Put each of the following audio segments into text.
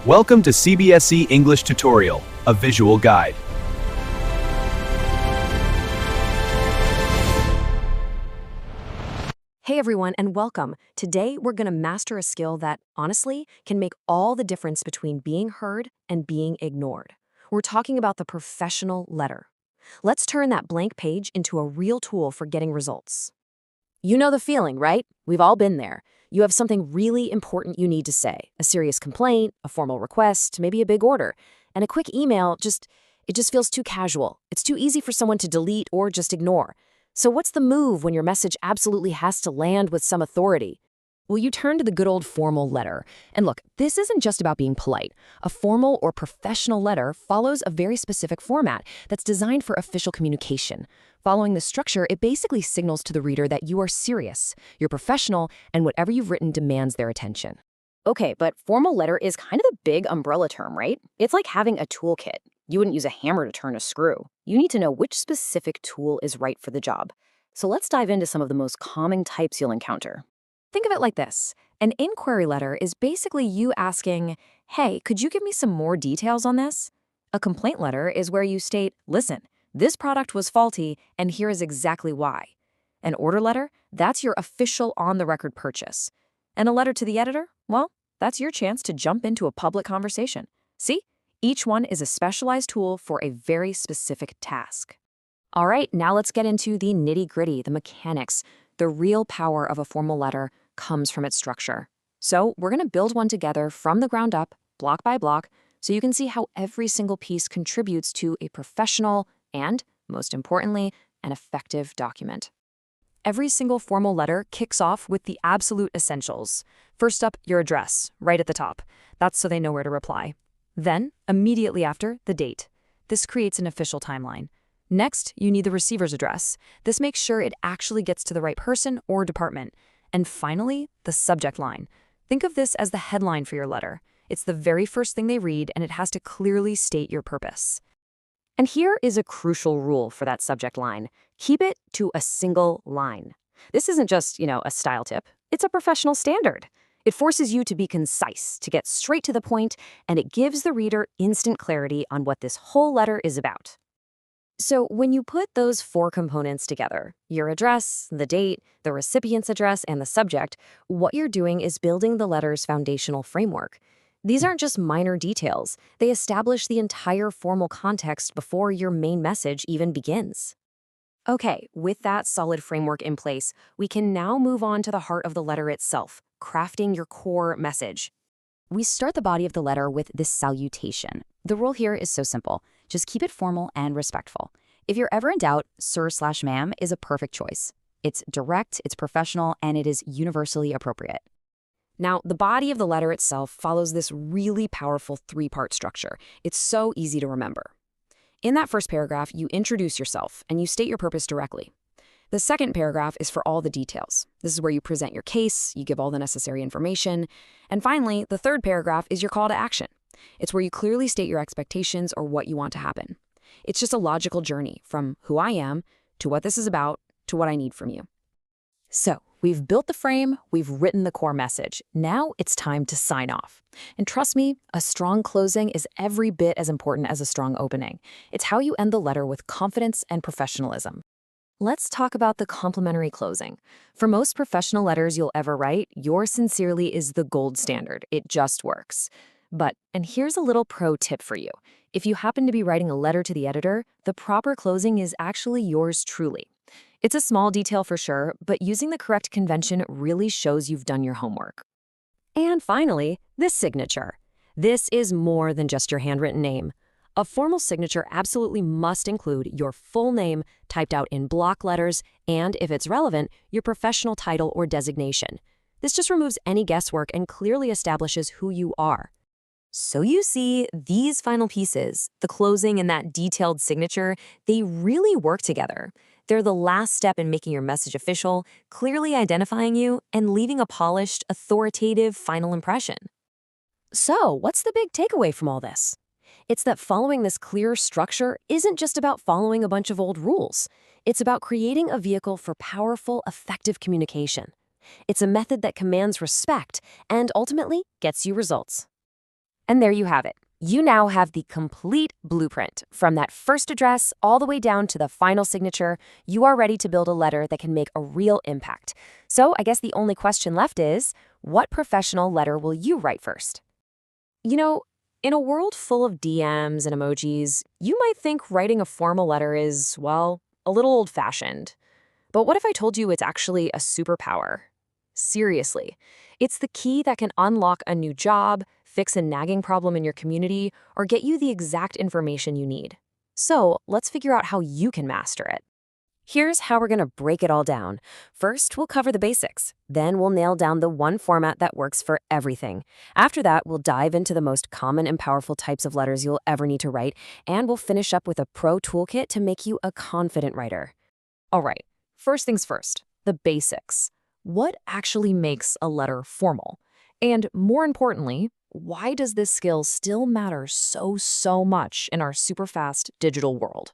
Welcome to CBSE English Tutorial, a visual guide. Hey everyone, and welcome. Today we're going to master a skill that, honestly, can make all the difference between being heard and being ignored. We're talking about the professional letter. Let's turn that blank page into a real tool for getting results. You know the feeling, right? We've all been there. You have something really important you need to say, a serious complaint, a formal request, maybe a big order, and a quick email it just feels too casual. It's too easy for someone to delete or just ignore. So what's the move when your message absolutely has to land with some authority? Well, you turn to the good old formal letter. And look, this isn't just about being polite. A formal or professional letter follows a very specific format that's designed for official communication. Following this structure, it basically signals to the reader that you are serious, you're professional, and whatever you've written demands their attention. Okay, but formal letter is kind of a big umbrella term, right? It's like having a toolkit. You wouldn't use a hammer to turn a screw. You need to know which specific tool is right for the job. So let's dive into some of the most common types you'll encounter. Think of it like this. An inquiry letter is basically you asking, hey, could you give me some more details on this? A complaint letter is where you state, listen, this product was faulty, and here is exactly why. An order letter, that's your official on-the-record purchase. And a letter to the editor, well, that's your chance to jump into a public conversation. See? Each one is a specialized tool for a very specific task. All right, now let's get into the nitty-gritty, the mechanics. The real power of a formal letter comes from its structure. So we're going to build one together from the ground up, block by block, so you can see how every single piece contributes to a professional and, most importantly, an effective document. Every single formal letter kicks off with the absolute essentials. First up, your address, right at the top. That's so they know where to reply. Then, immediately after, the date. This creates an official timeline. Next, you need the receiver's address. This makes sure it actually gets to the right person or department. And finally, the subject line. Think of this as the headline for your letter. It's the very first thing they read, and it has to clearly state your purpose. And here is a crucial rule for that subject line. Keep it to a single line. This isn't just, a style tip. It's a professional standard. It forces you to be concise, to get straight to the point, and it gives the reader instant clarity on what this whole letter is about. So when you put those four components together, your address, the date, the recipient's address, and the subject, what you're doing is building the letter's foundational framework. These aren't just minor details. They establish the entire formal context before your main message even begins. Okay, with that solid framework in place, we can now move on to the heart of the letter itself, crafting your core message. We start the body of the letter with this salutation. The rule here is so simple. Just keep it formal and respectful. If you're ever in doubt, sir/ma'am is a perfect choice. It's direct, it's professional, and it is universally appropriate. Now, the body of the letter itself follows this really powerful three-part structure. It's so easy to remember. In that first paragraph, you introduce yourself and you state your purpose directly. The second paragraph is for all the details. This is where you present your case, you give all the necessary information. And finally, the third paragraph is your call to action. It's where you clearly state your expectations or what you want to happen. It's just a logical journey from who I am to what this is about to what I need from you. So, we've built the frame, we've written the core message. Now it's time to sign off. And trust me, a strong closing is every bit as important as a strong opening. It's how you end the letter with confidence and professionalism. Let's talk about the complimentary closing. For most professional letters you'll ever write, yours sincerely is the gold standard. It just works. But, and here's a little pro tip for you. If you happen to be writing a letter to the editor, the proper closing is actually yours truly. It's a small detail for sure, but using the correct convention really shows you've done your homework. And finally, this signature. This is more than just your handwritten name. A formal signature absolutely must include your full name typed out in block letters and, if it's relevant, your professional title or designation. This just removes any guesswork and clearly establishes who you are. So you see, these final pieces, the closing and that detailed signature, they really work together. They're the last step in making your message official, clearly identifying you, and leaving a polished, authoritative final impression. So, what's the big takeaway from all this? It's that following this clear structure isn't just about following a bunch of old rules. It's about creating a vehicle for powerful, effective communication. It's a method that commands respect and ultimately gets you results. And there you have it. You now have the complete blueprint. From that first address all the way down to the final signature, you are ready to build a letter that can make a real impact. So I guess the only question left is, what professional letter will you write first? You know, in a world full of DMs and emojis, you might think writing a formal letter is, well, a little old-fashioned. But what if I told you it's actually a superpower? Seriously, it's the key that can unlock a new job, fix a nagging problem in your community, or get you the exact information you need. So let's figure out how you can master it. Here's how we're going to break it all down. First, we'll cover the basics. Then we'll nail down the one format that works for everything. After that, we'll dive into the most common and powerful types of letters you'll ever need to write, and we'll finish up with a pro toolkit to make you a confident writer. All right, first things first, the basics. What actually makes a letter formal? And more importantly, why does this skill still matter so much in our super fast digital world?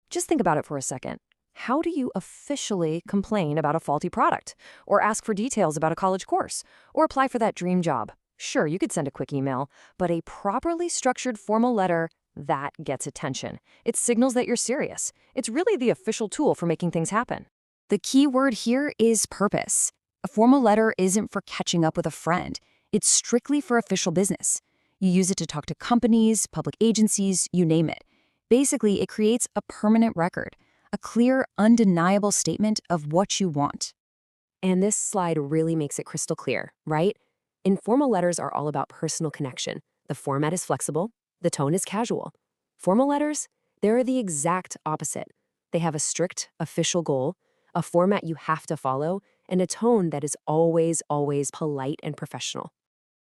Just think about it for a second. How do you officially complain about a faulty product, or ask for details about a college course, or apply for that dream job? Sure, you could send a quick email, but a properly structured formal letter, that gets attention. It signals that you're serious. It's really the official tool for making things happen. The key word here is purpose. A formal letter isn't for catching up with a friend. It's strictly for official business. You use it to talk to companies, public agencies, you name it. Basically, it creates a permanent record, a clear, undeniable statement of what you want. And this slide really makes it crystal clear, right? Informal letters are all about personal connection. The format is flexible, the tone is casual. Formal letters, they're the exact opposite. They have a strict, official goal, a format you have to follow, and a tone that is always polite and professional.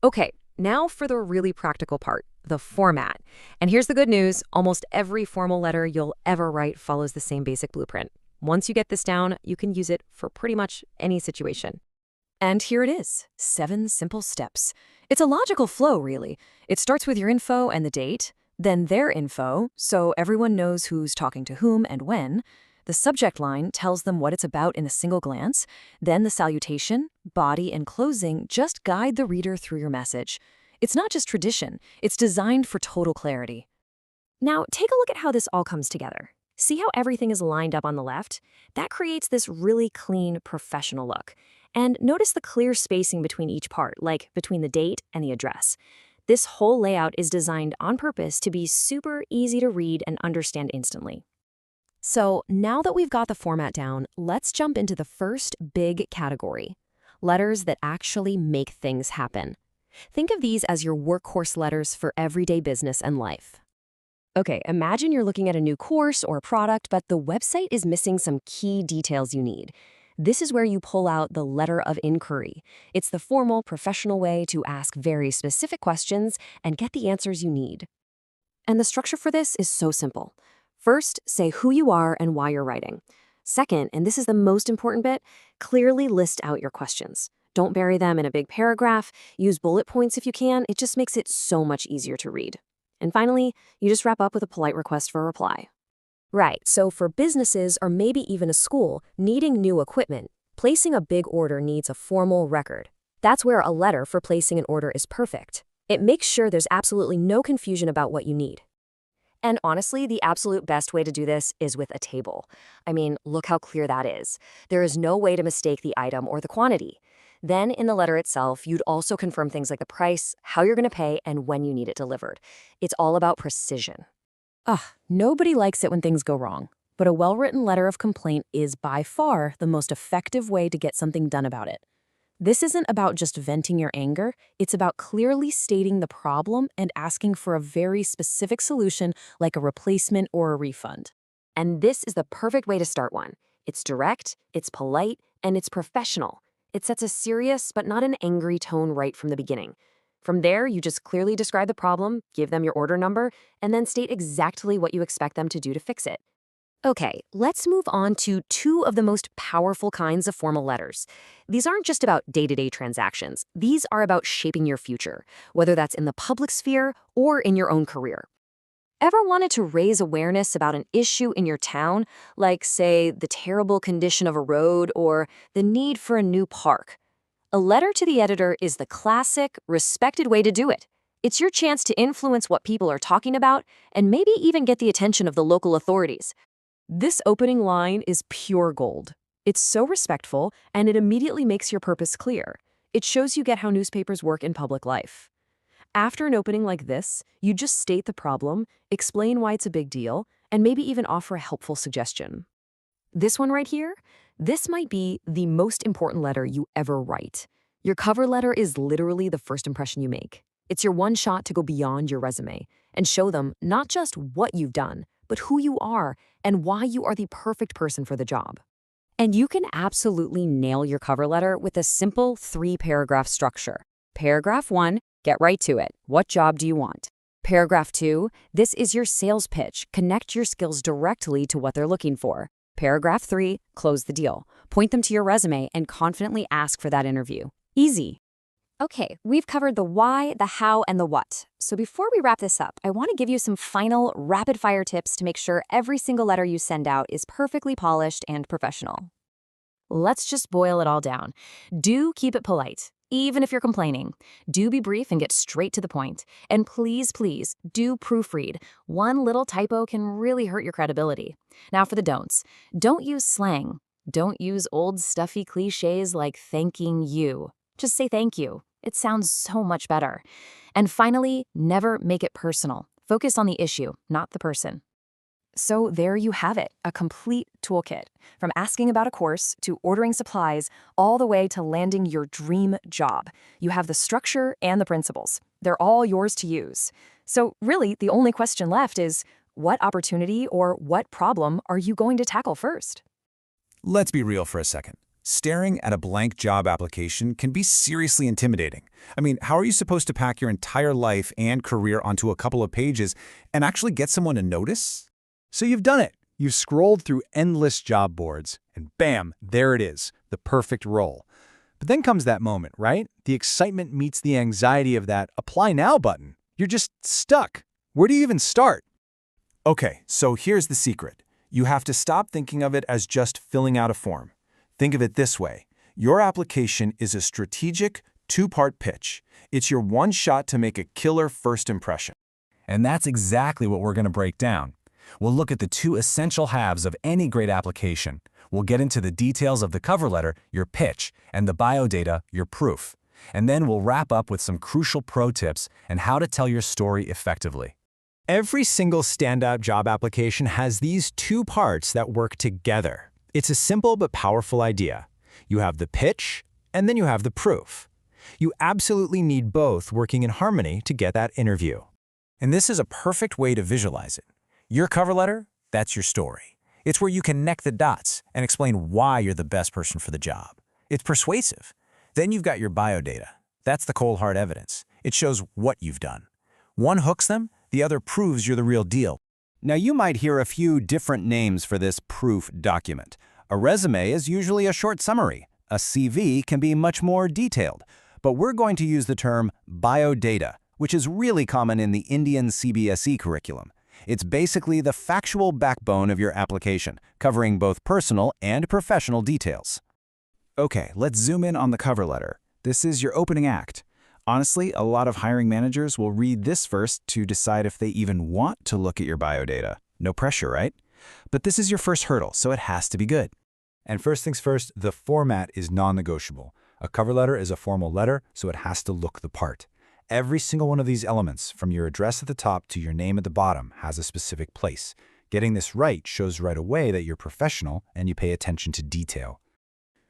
Okay, now for the really practical part, the format. And here's the good news, almost every formal letter you'll ever write follows the same basic blueprint. Once you get this down, you can use it for pretty much any situation. And here it is, 7 simple steps. It's a logical flow, really. It starts with your info and the date, then their info, so everyone knows who's talking to whom and when. The subject line tells them what it's about in a single glance. Then the salutation, body, and closing just guide the reader through your message. It's not just tradition, it's designed for total clarity. Now, take a look at how this all comes together. See how everything is lined up on the left? That creates this really clean, professional look. And notice the clear spacing between each part, like between the date and the address. This whole layout is designed on purpose to be super easy to read and understand instantly. So now that we've got the format down, let's jump into the first big category, letters that actually make things happen. Think of these as your workhorse letters for everyday business and life. Okay, imagine you're looking at a new course or product, but the website is missing some key details you need. This is where you pull out the letter of inquiry. It's the formal, professional way to ask very specific questions and get the answers you need. And the structure for this is so simple. First, say who you are and why you're writing. Second, and this is the most important bit, clearly list out your questions. Don't bury them in a big paragraph. Use bullet points if you can. It just makes it so much easier to read. And finally, you just wrap up with a polite request for a reply. Right, so for businesses or maybe even a school needing new equipment, placing a big order needs a formal record. That's where a letter for placing an order is perfect. It makes sure there's absolutely no confusion about what you need. And honestly, the absolute best way to do this is with a table. I mean, look how clear that is. There is no way to mistake the item or the quantity. Then in the letter itself, you'd also confirm things like the price, how you're going to pay, and when you need it delivered. It's all about precision. Nobody likes it when things go wrong. But a well-written letter of complaint is by far the most effective way to get something done about it. This isn't about just venting your anger, it's about clearly stating the problem and asking for a very specific solution like a replacement or a refund. And this is the perfect way to start one. It's direct, it's polite, and it's professional. It sets a serious but not an angry tone right from the beginning. From there, you just clearly describe the problem, give them your order number, and then state exactly what you expect them to do to fix it. Okay, let's move on to 2 of the most powerful kinds of formal letters. These aren't just about day-to-day transactions. These are about shaping your future, whether that's in the public sphere or in your own career. Ever wanted to raise awareness about an issue in your town, like, say, the terrible condition of a road or the need for a new park? A letter to the editor is the classic, respected way to do it. It's your chance to influence what people are talking about and maybe even get the attention of the local authorities. This opening line is pure gold. It's so respectful, and it immediately makes your purpose clear. It shows you get how newspapers work in public life. After an opening like this, you just state the problem, explain why it's a big deal, and maybe even offer a helpful suggestion. This one right here, this might be the most important letter you ever write. Your cover letter is literally the first impression you make. It's your one shot to go beyond your resume and show them not just what you've done, but who you are and why you are the perfect person for the job. And you can absolutely nail your cover letter with a simple 3-paragraph structure. Paragraph 1, get right to it. What job do you want? Paragraph 2, this is your sales pitch. Connect your skills directly to what they're looking for. Paragraph 3, close the deal. Point them to your resume and confidently ask for that interview. Easy. Okay, we've covered the why, the how, and the what. So before we wrap this up, I want to give you some final rapid-fire tips to make sure every single letter you send out is perfectly polished and professional. Let's just boil it all down. Do keep it polite, even if you're complaining. Do be brief and get straight to the point. And please, please, do proofread. One little typo can really hurt your credibility. Now for the don'ts. Don't use slang. Don't use old stuffy cliches like thanking you. Just say thank you. It sounds so much better. And finally, never make it personal. Focus on the issue, not the person. So there you have it, a complete toolkit. From asking about a course to ordering supplies, all the way to landing your dream job. You have the structure and the principles. They're all yours to use. So really, the only question left is, what opportunity or what problem are you going to tackle first? Let's be real for a second. Staring at a blank job application can be seriously intimidating. I mean, how are you supposed to pack your entire life and career onto a couple of pages and actually get someone to notice? So you've done it. You've scrolled through endless job boards, and bam, there it is, the perfect role. But then comes that moment, right? The excitement meets the anxiety of that Apply Now button. You're just stuck. Where do you even start? Okay, so here's the secret. You have to stop thinking of it as just filling out a form. Think of it this way. Your application is a strategic, 2-part pitch. It's your one shot to make a killer first impression. And that's exactly what we're going to break down. We'll look at the 2 essential halves of any great application. We'll get into the details of the cover letter, your pitch, and the biodata, your proof. And then we'll wrap up with some crucial pro tips and how to tell your story effectively. Every single stand-up job application has these 2 parts that work together. It's a simple but powerful idea. You have the pitch, and then you have the proof. You absolutely need both working in harmony to get that interview. And this is a perfect way to visualize it. Your cover letter, that's your story. It's where you connect the dots and explain why you're the best person for the job. It's persuasive. Then you've got your biodata. That's the cold hard evidence. It shows what you've done. One hooks them, the other proves you're the real deal. Now you might hear a few different names for this proof document. A resume is usually a short summary. A CV can be much more detailed. But we're going to use the term biodata, which is really common in the Indian CBSE curriculum. It's basically the factual backbone of your application, covering both personal and professional details. Okay, let's zoom in on the cover letter. This is your opening act. Honestly, a lot of hiring managers will read this first to decide if they even want to look at your biodata. No pressure, right? But this is your first hurdle, so it has to be good. And first things first, the format is non-negotiable. A cover letter is a formal letter, so it has to look the part. Every single one of these elements, from your address at the top to your name at the bottom, has a specific place. Getting this right shows right away that you're professional and you pay attention to detail.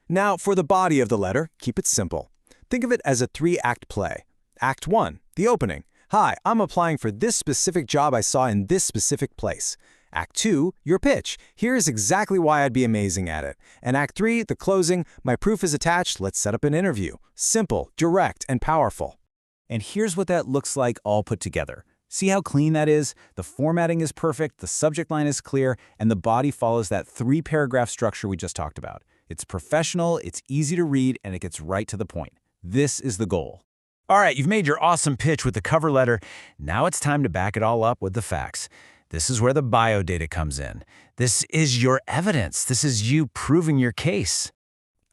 Now, for the body of the letter, keep it simple. Think of it as a 3-act play. Act 1, the opening. Hi, I'm applying for this specific job I saw in this specific place. Act 2, your pitch. Here's exactly why I'd be amazing at it. And Act 3, the closing. My proof is attached. Let's set up an interview. Simple, direct, and powerful. And here's what that looks like all put together. See how clean that is? The formatting is perfect, the subject line is clear, and the body follows that 3-paragraph structure we just talked about. It's professional, it's easy to read, and it gets right to the point. This is the goal. All right, you've made your awesome pitch with the cover letter. Now it's time to back it all up with the facts. This is where the biodata comes in. This is your evidence. This is you proving your case.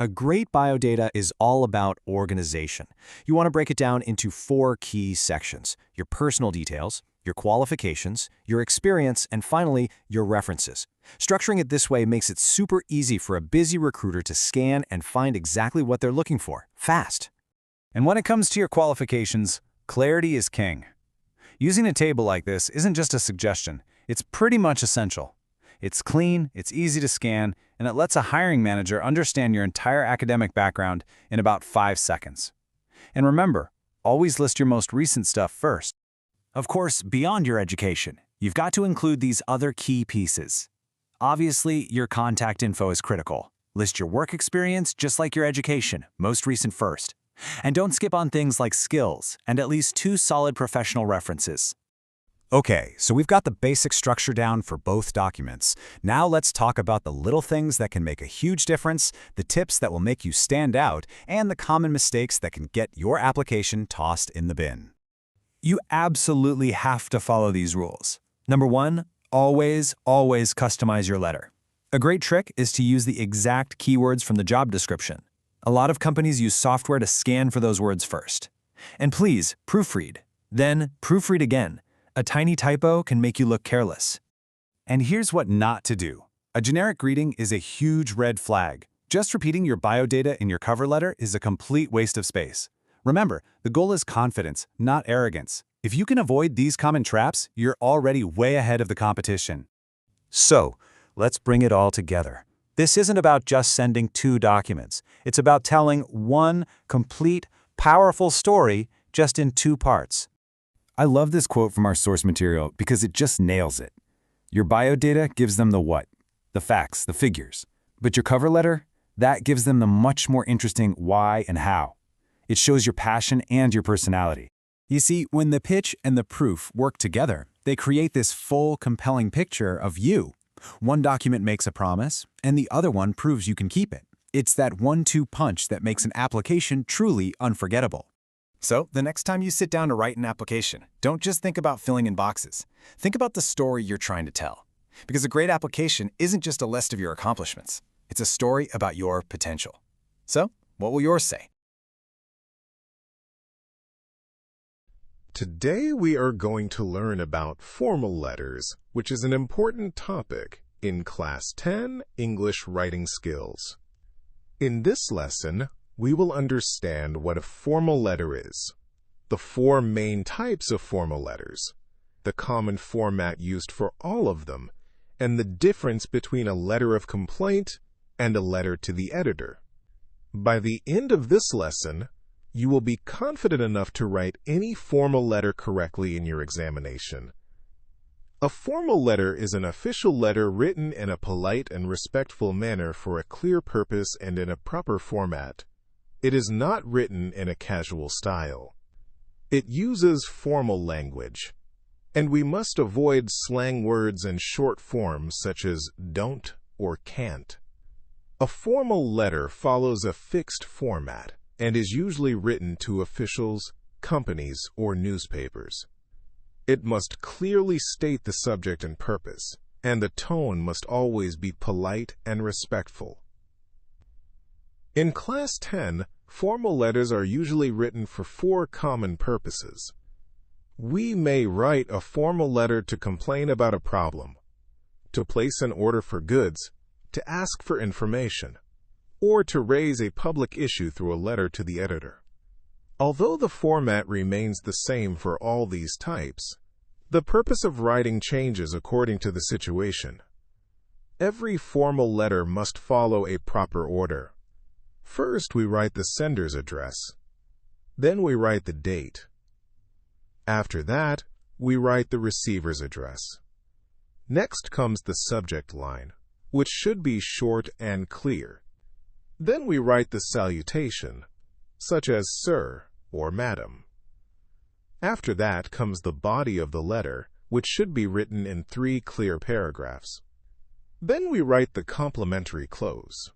A great biodata is all about organization. You want to break it down into 4 key sections: your personal details, your qualifications, your experience, and finally, your references. Structuring it this way makes it super easy for a busy recruiter to scan and find exactly what they're looking for, fast. And when it comes to your qualifications, clarity is king. Using a table like this isn't just a suggestion, it's pretty much essential. It's clean, it's easy to scan, and it lets a hiring manager understand your entire academic background in about 5 seconds. And remember, always list your most recent stuff first. Of course, beyond your education, you've got to include these other key pieces. Obviously, your contact info is critical. List your work experience just like your education, most recent first. And don't skip on things like skills and at least 2 solid professional references. Okay, so we've got the basic structure down for both documents. Now let's talk about the little things that can make a huge difference, the tips that will make you stand out, and the common mistakes that can get your application tossed in the bin. You absolutely have to follow these rules. Number 1, always customize your letter. A great trick is to use the exact keywords from the job description. A lot of companies use software to scan for those words first. And please, proofread. Then, proofread again. A tiny typo can make you look careless. And here's what not to do. A generic greeting is a huge red flag. Just repeating your biodata in your cover letter is a complete waste of space. Remember, the goal is confidence, not arrogance. If you can avoid these common traps, you're already way ahead of the competition. So, let's bring it all together. This isn't about just sending 2 documents. It's about telling one complete, powerful story just in 2 parts. I love this quote from our source material because it just nails it. Your biodata gives them the what, the facts, the figures. But your cover letter, that gives them the much more interesting why and how. It shows your passion and your personality. You see, when the pitch and the proof work together, they create this full, compelling picture of you. One document makes a promise, and the other one proves you can keep it. It's that 1-2 punch that makes an application truly unforgettable. So, the next time you sit down to write an application, don't just think about filling in boxes. Think about the story you're trying to tell. Because a great application isn't just a list of your accomplishments. It's a story about your potential. So, what will yours say? Today we are going to learn about formal letters, which is an important topic in Class 10 English Writing Skills. In this lesson, we will understand what a formal letter is, the 4 main types of formal letters, the common format used for all of them, and the difference between a letter of complaint and a letter to the editor. By the end of this lesson, you will be confident enough to write any formal letter correctly in your examination. A formal letter is an official letter written in a polite and respectful manner for a clear purpose and in a proper format. It is not written in a casual style. It uses formal language, and we must avoid slang words and short forms such as don't or can't. A formal letter follows a fixed format and is usually written to officials, companies, or newspapers. It must clearly state the subject and purpose, and the tone must always be polite and respectful. In Class 10, formal letters are usually written for 4 common purposes. We may write a formal letter to complain about a problem, to place an order for goods, to ask for information, or to raise a public issue through a letter to the editor. Although the format remains the same for all these types, the purpose of writing changes according to the situation. Every formal letter must follow a proper order. First, we write the sender's address. Then we write the date. After that, we write the receiver's address. Next comes the subject line, which should be short and clear. Then we write the salutation, such as Sir or Madam. After that comes the body of the letter, which should be written in 3 clear paragraphs. Then we write the complimentary close.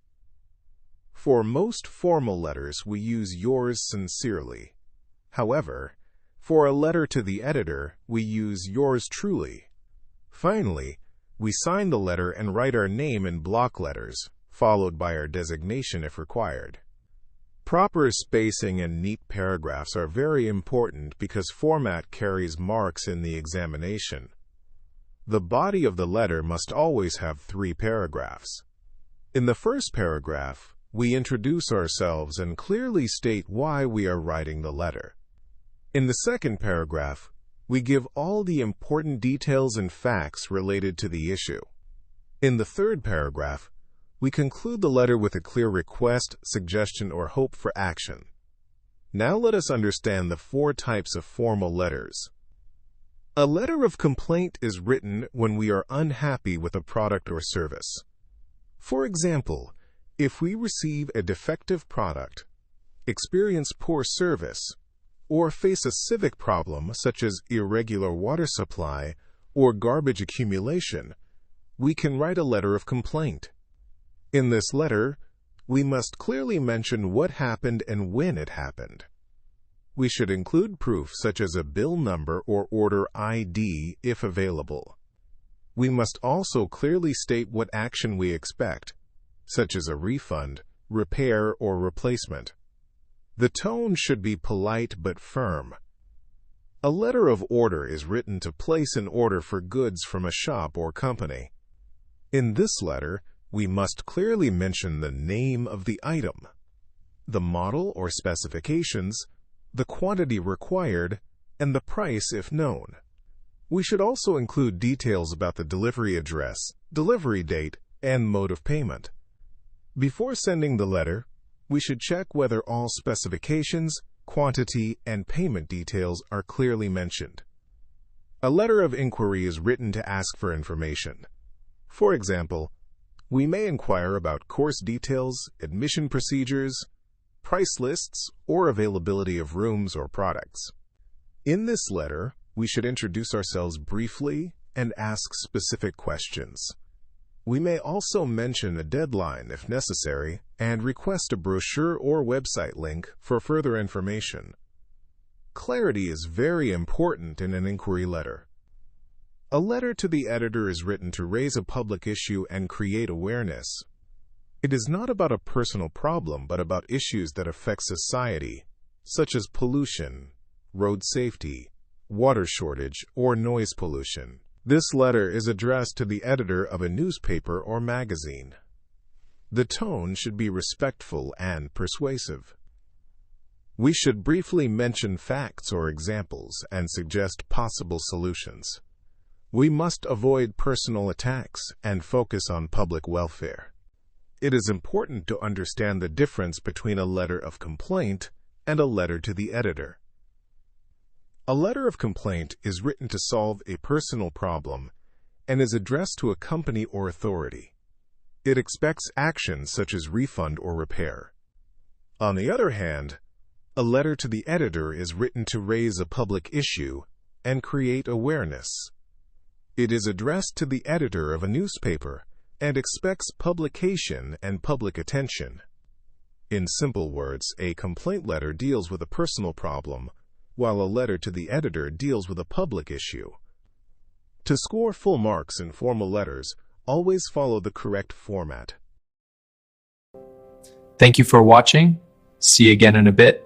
For most formal letters, we use yours sincerely. However, for a letter to the editor, we use yours truly. Finally, we sign the letter and write our name in block letters, followed by our designation if required. Proper spacing and neat paragraphs are very important because format carries marks in the examination. The body of the letter must always have 3 paragraphs. In the first paragraph, we introduce ourselves and clearly state why we are writing the letter. In the second paragraph, we give all the important details and facts related to the issue. In the third paragraph, we conclude the letter with a clear request, suggestion, or hope for action. Now let us understand the 4 types of formal letters. A letter of complaint is written when we are unhappy with a product or service. For example, if we receive a defective product, experience poor service, or face a civic problem such as irregular water supply or garbage accumulation, we can write a letter of complaint. In this letter, we must clearly mention what happened and when it happened. We should include proof such as a bill number or order ID if available. We must also clearly state what action we expect, such as a refund, repair, or replacement. The tone should be polite but firm. A letter of order is written to place an order for goods from a shop or company. In this letter, we must clearly mention the name of the item, the model or specifications, the quantity required, and the price if known. We should also include details about the delivery address, delivery date, and mode of payment. Before sending the letter, we should check whether all specifications, quantity, and payment details are clearly mentioned. A letter of inquiry is written to ask for information. For example, we may inquire about course details, admission procedures, price lists, or availability of rooms or products. In this letter, we should introduce ourselves briefly and ask specific questions. We may also mention a deadline if necessary and request a brochure or website link for further information. Clarity is very important in an inquiry letter. A letter to the editor is written to raise a public issue and create awareness. It is not about a personal problem, but about issues that affect society, such as pollution, road safety, water shortage, or noise pollution. This letter is addressed to the editor of a newspaper or magazine. The tone should be respectful and persuasive. We should briefly mention facts or examples and suggest possible solutions. We must avoid personal attacks and focus on public welfare. It is important to understand the difference between a letter of complaint and a letter to the editor. A letter of complaint is written to solve a personal problem and is addressed to a company or authority. It expects action such as refund or repair. On the other hand, a letter to the editor is written to raise a public issue and create awareness. It is addressed to the editor of a newspaper and expects publication and public attention. In simple words, a complaint letter deals with a personal problem, while a letter to the editor deals with a public issue. To score full marks in formal letters, always follow the correct format. Thank you for watching. See you again in a bit.